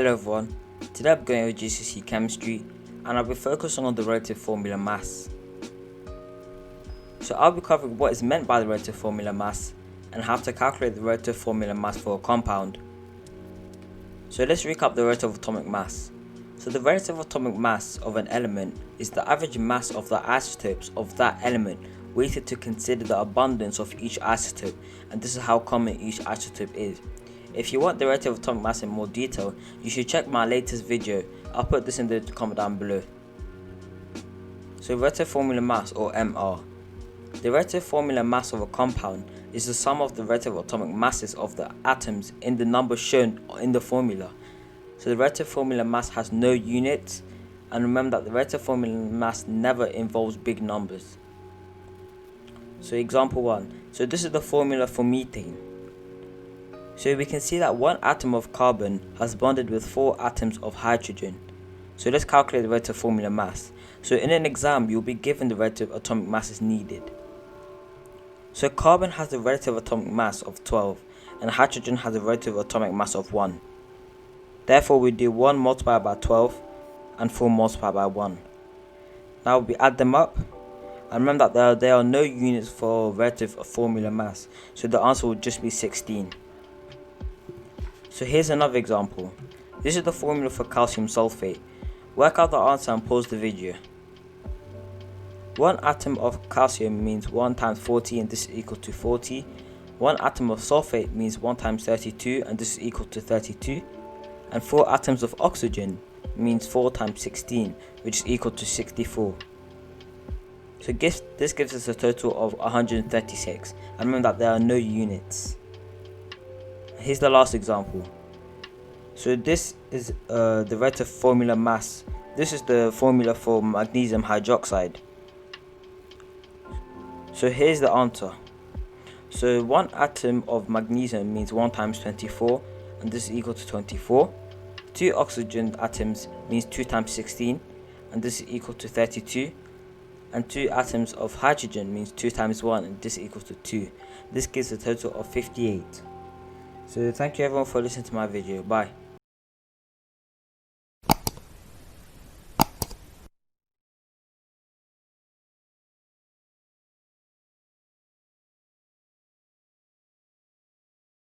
Hello everyone, today I'm going over GCSE chemistry and I'll be focusing on the relative formula mass. So I'll be covering what is meant by the relative formula mass and how to calculate the relative formula mass for a compound. So let's recap the relative atomic mass. So the relative atomic mass of an element is the average mass of the isotopes of that element weighted to consider the abundance of each isotope, and this is how common each isotope is. If you want the relative atomic mass in more detail, you should check my latest video. I'll put this in the comment down below. So relative formula mass, or MR. The relative formula mass of a compound is the sum of the relative atomic masses of the atoms in the numbers shown in the formula. So the relative formula mass has no units, and remember that the relative formula mass never involves big numbers. So example 1. So this is the formula for methane. So we can see that one atom of carbon has bonded with 4 atoms of hydrogen. So let's calculate the relative formula mass. So in an exam, you'll be given the relative atomic masses needed. So carbon has a relative atomic mass of 12 and hydrogen has a relative atomic mass of 1. Therefore we do 1 multiplied by 12 and 4 multiplied by 1. Now we add them up, and remember that there are no units for relative formula mass, so the answer would just be 16. So here's another example. This is the formula for calcium sulfate. Work out the answer and pause the video. 1 atom of calcium means 1 times 40, and this is equal to 40. 1 atom of sulfate means 1 times 32, and this is equal to 32. And 4 atoms of oxygen means 4 times 16, which is equal to 64. So this gives us a total of 136, and remember that there are no units. Here's the last example. So this is the relative formula mass. This is the formula for magnesium hydroxide. So here's the answer. So 1 atom of magnesium means 1 times 24, and this is equal to 24. 2 oxygen atoms means 2 times 16, and this is equal to 32. And 2 atoms of hydrogen means 2 times 1, and this is equal to 2. This gives a total of 58. So thank you everyone for listening to my video. Bye.